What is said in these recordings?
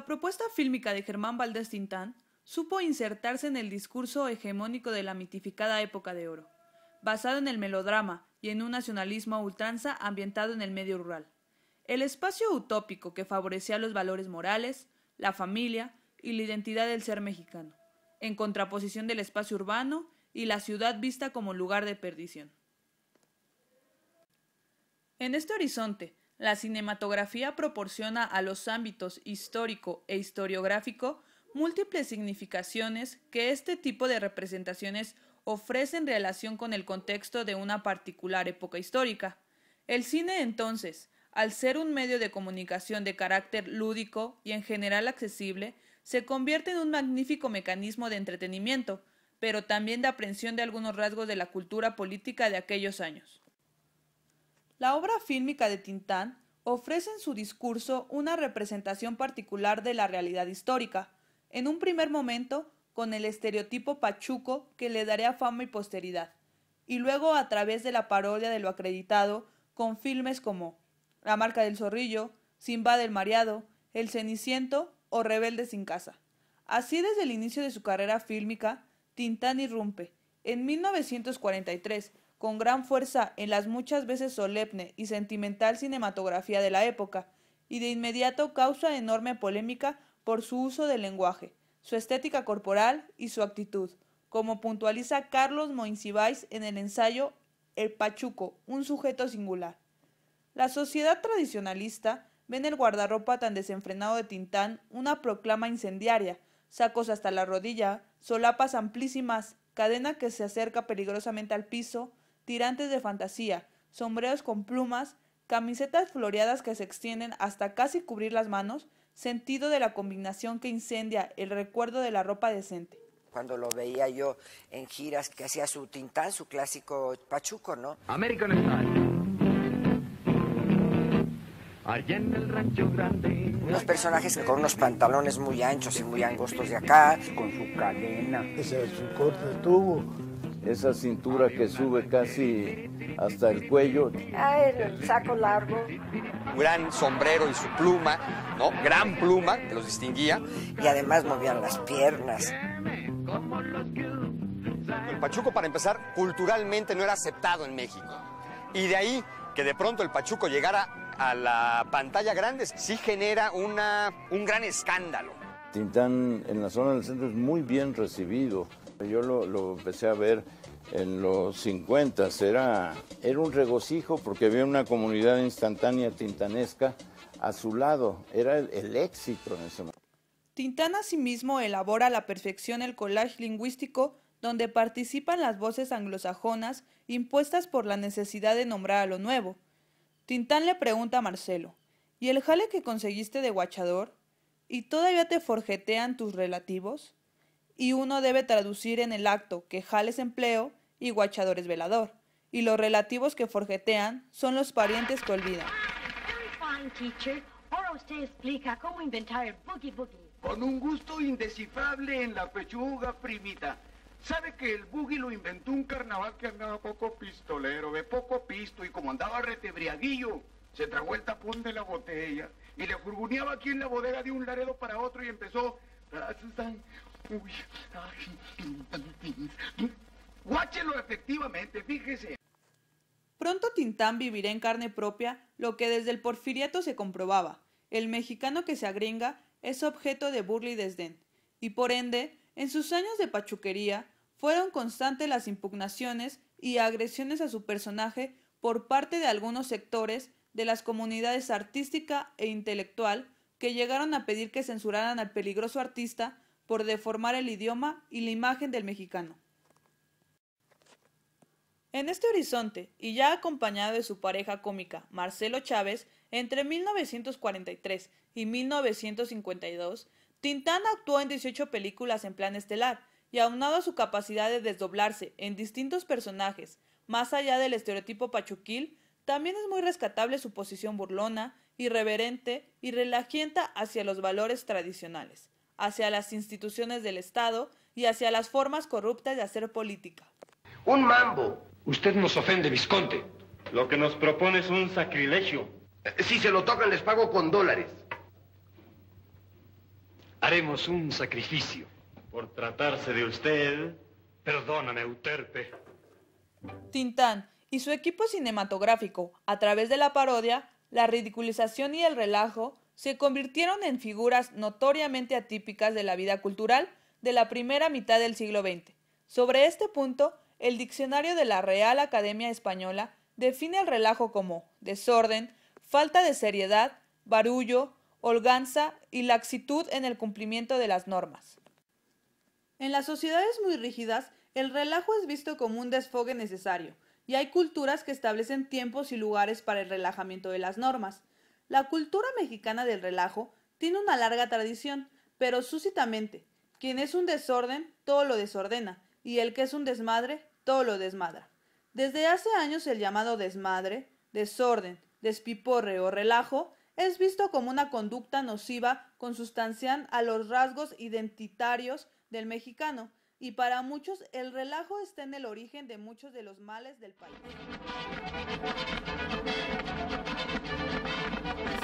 la propuesta fílmica de Germán Valdés Tintán supo insertarse en el discurso hegemónico de la mitificada época de oro, basado en el melodrama y en un nacionalismo a ultranza ambientado en el medio rural. El espacio utópico que favorecía los valores morales, la familia y la identidad del ser mexicano, en contraposición del espacio urbano y la ciudad vista como lugar de perdición. En este horizonte, la cinematografía proporciona a los ámbitos histórico e historiográfico múltiples significaciones que este tipo de representaciones ofrece en relación con el contexto de una particular época histórica. El cine, entonces, al ser un medio de comunicación de carácter lúdico y en general accesible, se convierte en un magnífico mecanismo de entretenimiento, pero también de aprehensión de algunos rasgos de la cultura política de aquellos años. La obra fílmica de Tintán ofrece en su discurso una representación particular de la realidad histórica, en un primer momento con el estereotipo pachuco que le daría fama y posteridad, y luego a través de la parodia de lo acreditado con filmes como La marca del zorrillo, Simbad el mareado, El Ceniciento o Rebelde sin casa. Así, desde el inicio de su carrera fílmica, Tintán irrumpe, en 1943, con gran fuerza en las muchas veces solemne y sentimental cinematografía de la época, y de inmediato causa enorme polémica por su uso del lenguaje, su estética corporal y su actitud, como puntualiza Carlos Monsiváis en el ensayo El Pachuco, un sujeto singular. La sociedad tradicionalista ve en el guardarropa tan desenfrenado de Tintán una proclama incendiaria, sacos hasta la rodilla, solapas amplísimas, cadena que se acerca peligrosamente al piso, tirantes de fantasía, sombreros con plumas, camisetas floreadas que se extienden hasta casi cubrir las manos, sentido de la combinación que incendia el recuerdo de la ropa decente. Cuando lo veía yo en giras que hacía su Tintán, su clásico pachuco, ¿no? American Style. Allá en el rancho grande. Unos personajes con unos pantalones muy anchos y muy angostos de acá. Con su cadena. Ese es su corte de tubo. Esa cintura que sube casi hasta el cuello. El saco largo. Un gran sombrero y su pluma, ¿no? Gran pluma que los distinguía. Y además movían las piernas. El pachuco, para empezar, culturalmente no era aceptado en México. Y de ahí que de pronto el pachuco llegara a la pantalla grande, sí genera un gran escándalo. Tintán en la zona del centro es muy bien recibido. Yo lo empecé a ver en los 50, era un regocijo porque había una comunidad instantánea tintanesca a su lado, era el éxito en ese momento. Tintán asimismo elabora a la perfección el collage lingüístico donde participan las voces anglosajonas impuestas por la necesidad de nombrar a lo nuevo. Tintán le pregunta a Marcelo, ¿y el jale que conseguiste de guachador? ¿Y todavía te forjetean tus relativos? Y uno debe traducir en el acto que jale es empleo y guachador es velador, y los relativos que forjetean son los parientes que olvidan. Ahora usted explica cómo inventar el boogie boogie. Con un gusto indescifrable en la pechuga, primita. ¿Sabe que el boogie lo inventó un carnaval que andaba poco pistolero, poco pisto, y como andaba retebriaguillo, se tragó el tapón de la botella y le furguneaba aquí en la bodega de un Laredo para otro y empezó... Guáchelo efectivamente, fíjese. Pronto Tintán vivirá en carne propia lo que desde el porfiriato se comprobaba. El mexicano que se agringa es objeto de burla y desdén, y por ende, en sus años de pachuquería, fueron constantes las impugnaciones y agresiones a su personaje por parte de algunos sectores de las comunidades artística e intelectual que llegaron a pedir que censuraran al peligroso artista por deformar el idioma y la imagen del mexicano. En este horizonte, y ya acompañado de su pareja cómica Marcelo Chávez, entre 1943 y 1952, Tintán actuó en 18 películas en plan estelar, y aunado a su capacidad de desdoblarse en distintos personajes, más allá del estereotipo pachuquil, también es muy rescatable su posición burlona, irreverente y relajienta hacia los valores tradicionales, hacia las instituciones del Estado y hacia las formas corruptas de hacer política. Un mambo. Usted nos ofende, Visconde. Lo que nos propone es un sacrilegio. Si se lo tocan les pago con dólares. haremos un sacrificio. Por tratarse de usted, perdóname, Euterpe. Tintán y su equipo cinematográfico, a través de la parodia, la ridiculización y el relajo, se convirtieron en figuras notoriamente atípicas de la vida cultural de la primera mitad del siglo XX. Sobre este punto, el diccionario de la Real Academia Española define el relajo como desorden, falta de seriedad, barullo, holganza y laxitud en el cumplimiento de las normas. En las sociedades muy rígidas, el relajo es visto como un desfogue necesario, y hay culturas que establecen tiempos y lugares para el relajamiento de las normas. La cultura mexicana del relajo tiene una larga tradición, pero súcitamente, quien es un desorden, todo lo desordena, y el que es un desmadre, todo lo desmadra. Desde hace años el llamado desmadre, desorden, despiporre o relajo es visto como una conducta nociva consustancial a los rasgos identitarios del mexicano, y para muchos el relajo está en el origen de muchos de los males del país.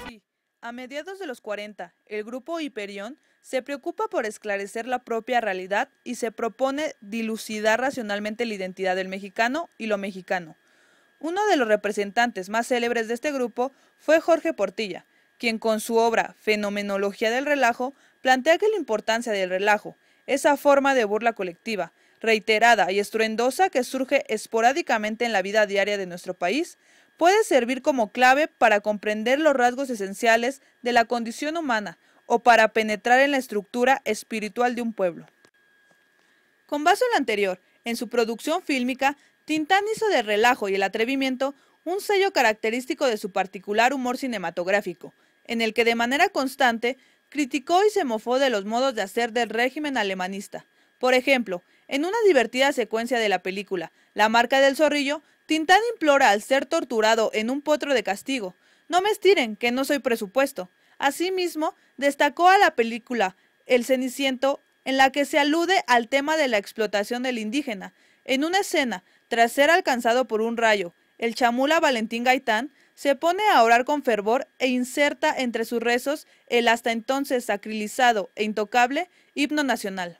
Así, a mediados de los 40, el grupo Hiperión se preocupa por esclarecer la propia realidad y se propone dilucidar racionalmente la identidad del mexicano y lo mexicano. Uno de los representantes más célebres de este grupo fue Jorge Portilla, quien con su obra Fenomenología del relajo plantea que la importancia del relajo, esa forma de burla colectiva, reiterada y estruendosa que surge esporádicamente en la vida diaria de nuestro país, puede servir como clave para comprender los rasgos esenciales de la condición humana o para penetrar en la estructura espiritual de un pueblo. Con base en lo anterior, en su producción fílmica, Tintán hizo del relajo y el atrevimiento un sello característico de su particular humor cinematográfico, en el que de manera constante criticó y se mofó de los modos de hacer del régimen alemanista. Por ejemplo, en una divertida secuencia de la película La marca del zorrillo, Tintán implora al ser torturado en un potro de castigo: «No me estiren, que no soy presupuesto». Asimismo, destacó a la película El Ceniciento, en la que se alude al tema de la explotación del indígena. En una escena, tras ser alcanzado por un rayo, el chamula Valentín Gaitán se pone a orar con fervor e inserta entre sus rezos el hasta entonces sacralizado e intocable himno nacional.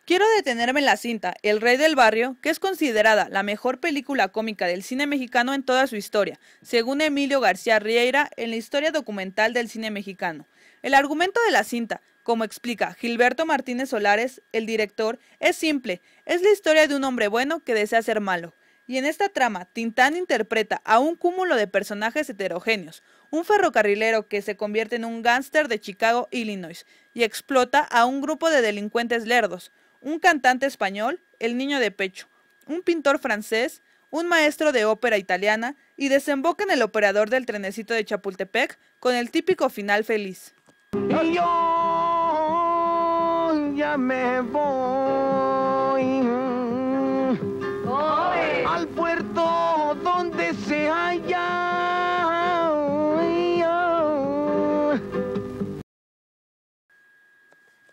Quiero detenerme en la cinta El Rey del Barrio, que es considerada la mejor película cómica del cine mexicano en toda su historia, según Emilio García Riera en la historia documental del cine mexicano. El argumento de la cinta, como explica Gilberto Martínez Solares, el director, es simple: es la historia de un hombre bueno que desea ser malo. Y en esta trama, Tintán interpreta a un cúmulo de personajes heterogéneos: un ferrocarrilero que se convierte en un gángster de Chicago, Illinois, y explota a un grupo de delincuentes lerdos; un cantante español, el niño de pecho; un pintor francés; un maestro de ópera italiana; y desemboca en el operador del trenecito de Chapultepec con el típico final feliz. Y yo ya me voy al puerto donde se halla.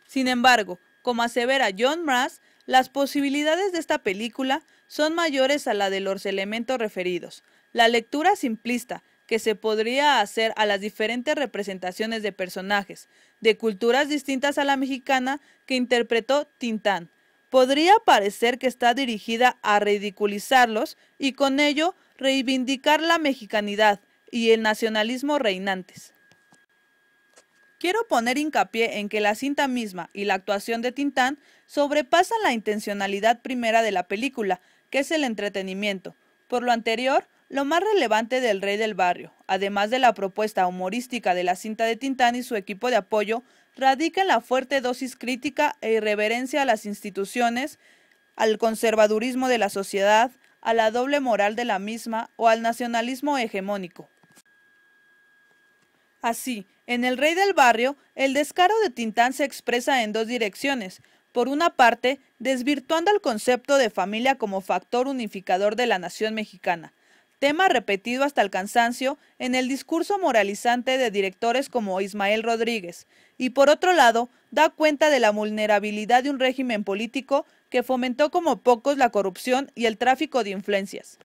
Sin embargo, como asevera John Mraz, las posibilidades de esta película son mayores a la de los elementos referidos. La lectura simplista que se podría hacer a las diferentes representaciones de personajes de culturas distintas a la mexicana que interpretó Tintán podría parecer que está dirigida a ridiculizarlos y con ello reivindicar la mexicanidad y el nacionalismo reinantes. Quiero poner hincapié en que la cinta misma y la actuación de Tintán sobrepasan la intencionalidad primera de la película, que es el entretenimiento. Por lo anterior, lo más relevante del Rey del Barrio, además de la propuesta humorística de la cinta de Tintán y su equipo de apoyo, radica en la fuerte dosis crítica e irreverencia a las instituciones, al conservadurismo de la sociedad, a la doble moral de la misma o al nacionalismo hegemónico. Así, en El Rey del Barrio, el descaro de Tintán se expresa en dos direcciones. Por una parte, desvirtuando el concepto de familia como factor unificador de la nación mexicana, tema repetido hasta el cansancio en el discurso moralizante de directores como Ismael Rodríguez, y por otro lado, da cuenta de la vulnerabilidad de un régimen político que fomentó como pocos la corrupción y el tráfico de influencias.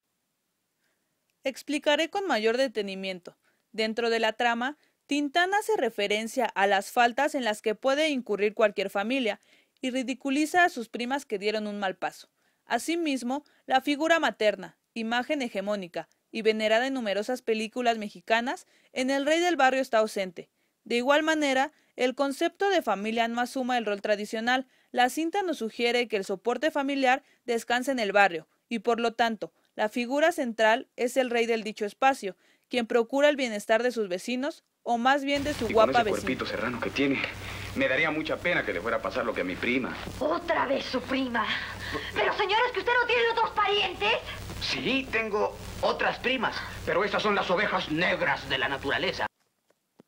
Explicaré con mayor detenimiento. Dentro de la trama, Tintán hace referencia a las faltas en las que puede incurrir cualquier familia y ridiculiza a sus primas que dieron un mal paso. Asimismo, la figura materna, imagen hegemónica y venerada en numerosas películas mexicanas, en El Rey del Barrio está ausente. De igual manera, el concepto de familia no asuma el rol tradicional. La cinta nos sugiere que el soporte familiar descansa en el barrio y, por lo tanto, la figura central es el rey del dicho espacio, quien procura el bienestar de sus vecinos, o más bien de su guapa vecina. Con ese cuerpito serrano que tiene, me daría mucha pena que le fuera a pasar lo que a mi prima. Otra vez su prima. Pero señores, que usted no tiene otros parientes. Sí, tengo otras primas, pero estas son las ovejas negras de la naturaleza.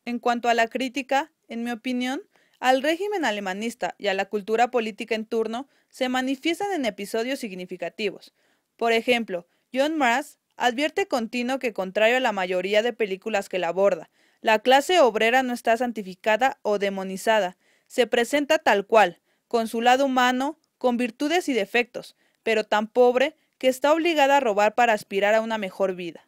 En cuanto a la crítica, en mi opinión, al régimen alemanista y a la cultura política en turno se manifiestan en episodios significativos. Por ejemplo, John Mraz advierte con tino que, contrario a la mayoría de películas que la aborda, la clase obrera no está santificada o demonizada, se presenta tal cual, con su lado humano, con virtudes y defectos, pero tan pobre que está obligada a robar para aspirar a una mejor vida.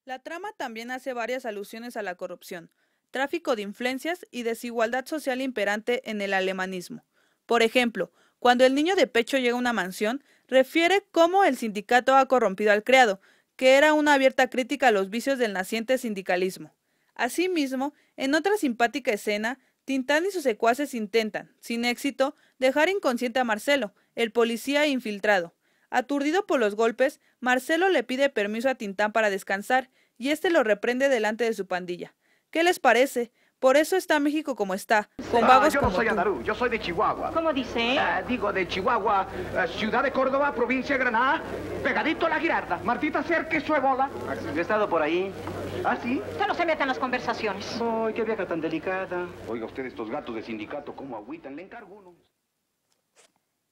La trama también hace varias alusiones a la corrupción, tráfico de influencias y desigualdad social imperante en el alemanismo. Por ejemplo, cuando el niño de pecho llega a una mansión, refiere cómo el sindicato ha corrompido al criado, que era una abierta crítica a los vicios del naciente sindicalismo. Asimismo, en otra simpática escena, Tintán y sus secuaces intentan, sin éxito, dejar inconsciente a Marcelo, el policía infiltrado. Aturdido por los golpes, Marcelo le pide permiso a Tintán para descansar, y este lo reprende delante de su pandilla. ¿Qué les parece? Por eso está México como está, con vagos yo no como soy tú. andarú, yo soy de Chihuahua. ¿Cómo dice? Digo, de Chihuahua, ciudad de Córdoba, provincia de Granada, pegadito a la Girarda. Martita Cerque, su ebola. Yo he estado por ahí. ¿Ah, sí? Usted no se meta en las conversaciones. Ay, qué vieja tan delicada. Oiga, usted estos gatos de sindicato, ¿cómo agüitan? Le encargo uno.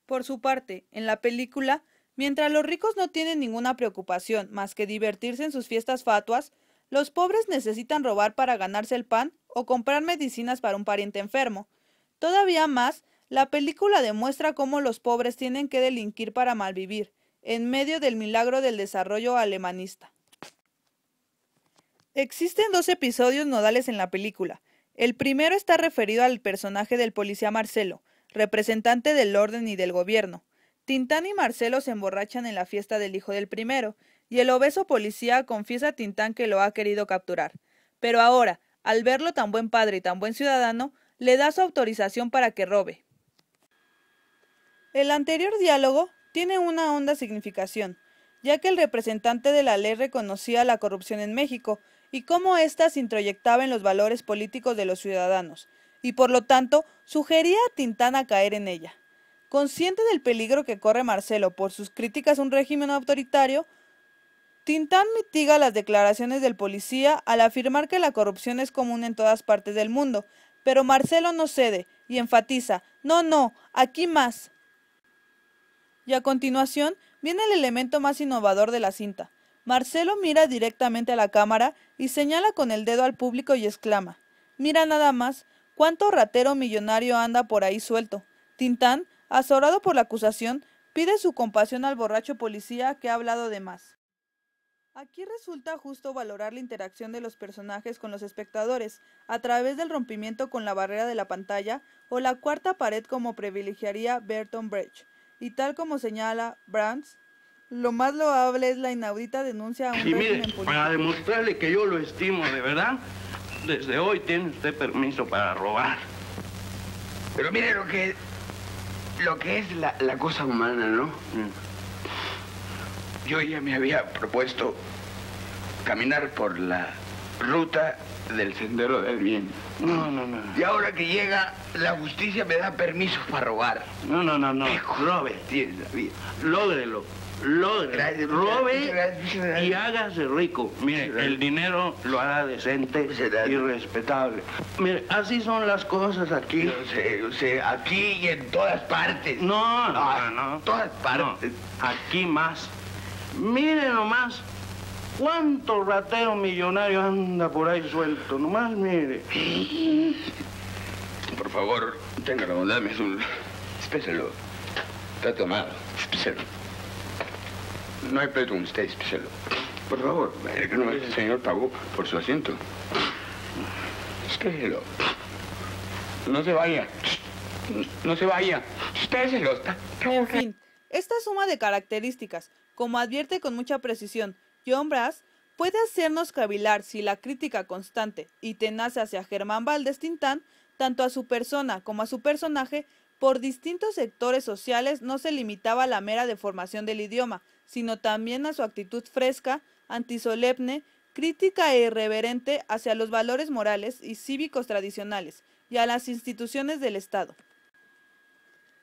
Por su parte, en la película, mientras los ricos no tienen ninguna preocupación más que divertirse en sus fiestas fatuas, los pobres necesitan robar para ganarse el pan o comprar medicinas para un pariente enfermo. Todavía más, la película demuestra cómo los pobres tienen que delinquir para malvivir, en medio del milagro del desarrollo alemanista. Existen 2 episodios nodales en la película. El primero está referido al personaje del policía Marcelo, representante del orden y del gobierno. Tintán y Marcelo se emborrachan en la fiesta del hijo del primero, y el obeso policía confiesa a Tintán que lo ha querido capturar. Pero ahora, al verlo tan buen padre y tan buen ciudadano, le da su autorización para que robe. El anterior diálogo tiene una honda significación, ya que el representante de la ley reconocía la corrupción en México y cómo ésta se introyectaba en los valores políticos de los ciudadanos, y por lo tanto sugería a Tintán a caer en ella. Consciente del peligro que corre Marcelo por sus críticas a un régimen autoritario, Tintán mitiga las declaraciones del policía al afirmar que la corrupción es común en todas partes del mundo, pero Marcelo no cede y enfatiza: no, aquí más. Y a continuación viene el elemento más innovador de la cinta. Marcelo mira directamente a la cámara y señala con el dedo al público y exclama: mira nada más, cuánto ratero millonario anda por ahí suelto. Tintán, azorado por la acusación, pide su compasión al borracho policía que ha hablado de más. Aquí resulta justo valorar la interacción de los personajes con los espectadores, a través del rompimiento con la barrera de la pantalla o la cuarta pared como privilegiaría Bertolt Brecht. Y tal como señala Brands, lo más loable es la inaudita denuncia a un régimen político. Para demostrarle que yo lo estimo de verdad, desde hoy tiene usted permiso para robar. Pero mire lo que es la cosa humana, ¿no? Yo ya me había propuesto caminar por la ruta del Sendero del Bien. No. Y ahora que llega, la justicia me da permiso para robar. No. Robe. Tienes la vida. Lógrelo. Gracias, Robe gracias. y hágase rico. Mire, el dinero lo hará decente y respetable. Mire, así son las cosas aquí. Yo sé, aquí y en todas partes. No. Todas partes. No, aquí más. Mire nomás, cuánto ratero millonario anda por ahí suelto. Nomás mire. Por favor, tenga la bondad, me espéselo. Está tomado, espéselo. No hay pleito con usted, espéselo. Por favor, que no, el señor pagó por su asiento. Espérelo. No se vaya. No se vaya. Espérelo. En fin, esta suma de características, como advierte con mucha precisión John Brass, puede hacernos cavilar si la crítica constante y tenaz hacia Germán Valdés Tintán, tanto a su persona como a su personaje, por distintos sectores sociales no se limitaba a la mera deformación del idioma, sino también a su actitud fresca, antisolemne, crítica e irreverente hacia los valores morales y cívicos tradicionales y a las instituciones del Estado.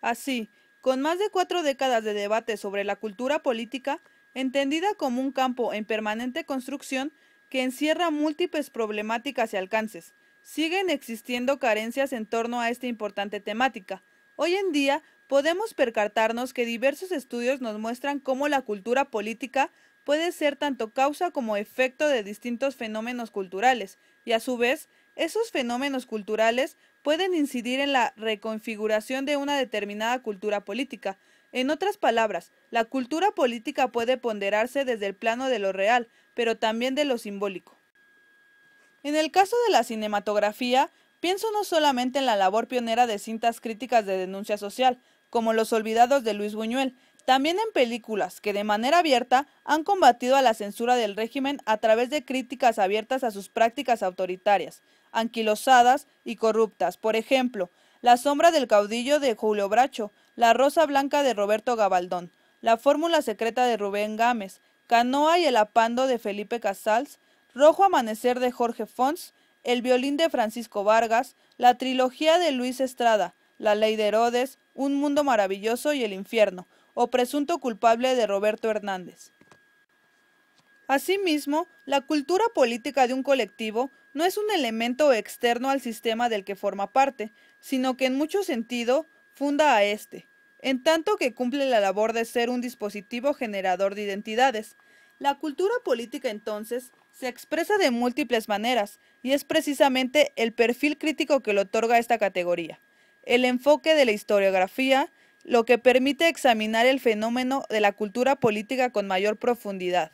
Así, con más de 4 décadas de debate sobre la cultura política, entendida como un campo en permanente construcción que encierra múltiples problemáticas y alcances, siguen existiendo carencias en torno a esta importante temática. Hoy en día podemos percatarnos que diversos estudios nos muestran cómo la cultura política puede ser tanto causa como efecto de distintos fenómenos culturales, y a su vez, esos fenómenos culturales pueden incidir en la reconfiguración de una determinada cultura política. En otras palabras, la cultura política puede ponderarse desde el plano de lo real, pero también de lo simbólico. En el caso de la cinematografía, pienso no solamente en la labor pionera de cintas críticas de denuncia social, como Los Olvidados de Luis Buñuel, también en películas que de manera abierta han combatido a la censura del régimen a través de críticas abiertas a sus prácticas autoritarias, anquilosadas y corruptas. Por ejemplo, La sombra del caudillo de Julio Bracho, La rosa blanca de Roberto Gabaldón, La fórmula secreta de Rubén Gámez, Canoa y el apando de Felipe Casals, Rojo amanecer de Jorge Fons, El violín de Francisco Vargas, la trilogía de Luis Estrada, La ley de Herodes, Un mundo maravilloso y El infierno, o Presunto culpable de Roberto Hernández. Asimismo, la cultura política de un colectivo no es un elemento externo al sistema del que forma parte, sino que en mucho sentido funda a éste, en tanto que cumple la labor de ser un dispositivo generador de identidades. La cultura política entonces se expresa de múltiples maneras, y es precisamente el perfil crítico que le otorga esta categoría, el enfoque de la historiografía, lo que permite examinar el fenómeno de la cultura política con mayor profundidad.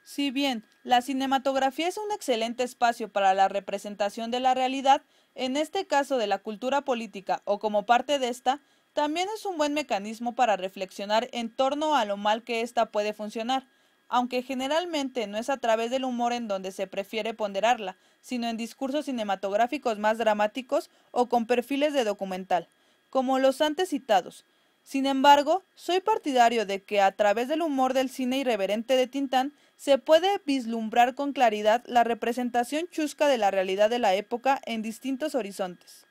Si bien la cinematografía es un excelente espacio para la representación de la realidad, en este caso de la cultura política o como parte de esta, también es un buen mecanismo para reflexionar en torno a lo mal que ésta puede funcionar, aunque generalmente no es a través del humor en donde se prefiere ponderarla, sino en discursos cinematográficos más dramáticos o con perfiles de documental, como los antes citados. Sin embargo, soy partidario de que a través del humor del cine irreverente de Tintán se puede vislumbrar con claridad la representación chusca de la realidad de la época en distintos horizontes.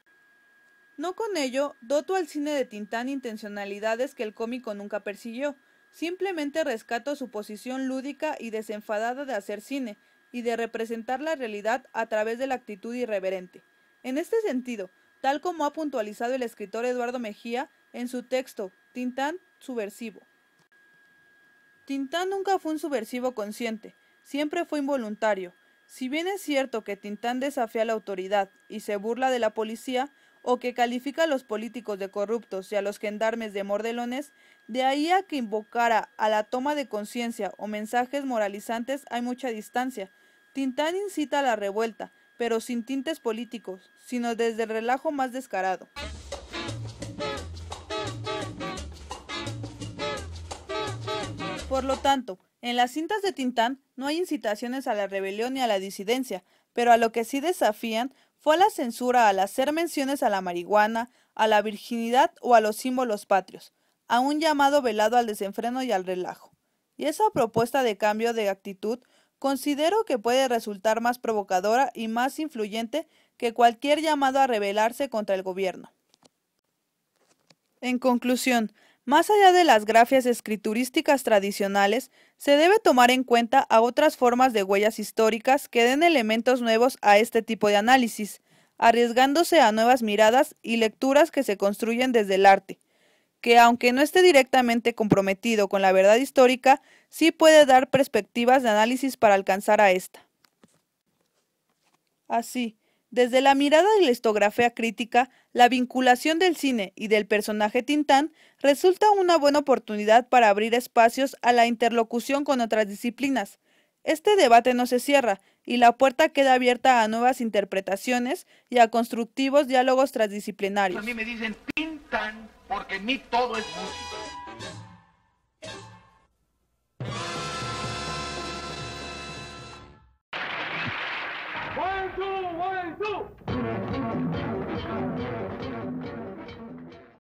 No con ello doto al cine de Tintán intencionalidades que el cómico nunca persiguió, simplemente rescato su posición lúdica y desenfadada de hacer cine y de representar la realidad a través de la actitud irreverente. En este sentido, tal como ha puntualizado el escritor Eduardo Mejía en su texto Tintán subversivo. Tintán nunca fue un subversivo consciente, siempre fue involuntario. Si bien es cierto que Tintán desafía a la autoridad y se burla de la policía, o que califica a los políticos de corruptos y a los gendarmes de mordelones, de ahí a que invocara a la toma de conciencia o mensajes moralizantes hay mucha distancia. Tintán incita a la revuelta, pero sin tintes políticos, sino desde el relajo más descarado. Por lo tanto, en las cintas de Tintán no hay incitaciones a la rebelión ni a la disidencia, pero a lo que sí desafían fue a la censura al hacer menciones a la marihuana, a la virginidad o a los símbolos patrios, a un llamado velado al desenfreno y al relajo. Y esa propuesta de cambio de actitud considero que puede resultar más provocadora y más influyente que cualquier llamado a rebelarse contra el gobierno. En conclusión, más allá de las grafias escriturísticas tradicionales, se debe tomar en cuenta a otras formas de huellas históricas que den elementos nuevos a este tipo de análisis, arriesgándose a nuevas miradas y lecturas que se construyen desde el arte, que aunque no esté directamente comprometido con la verdad histórica, sí puede dar perspectivas de análisis para alcanzar a esta. Así, Desde la mirada de la historiografía crítica, la vinculación del cine y del personaje Tintán resulta una buena oportunidad para abrir espacios a la interlocución con otras disciplinas. Este debate no se cierra y la puerta queda abierta a nuevas interpretaciones y a constructivos diálogos transdisciplinarios. A mí me dicen Tintán porque en mí todo es música. One, two, one, two.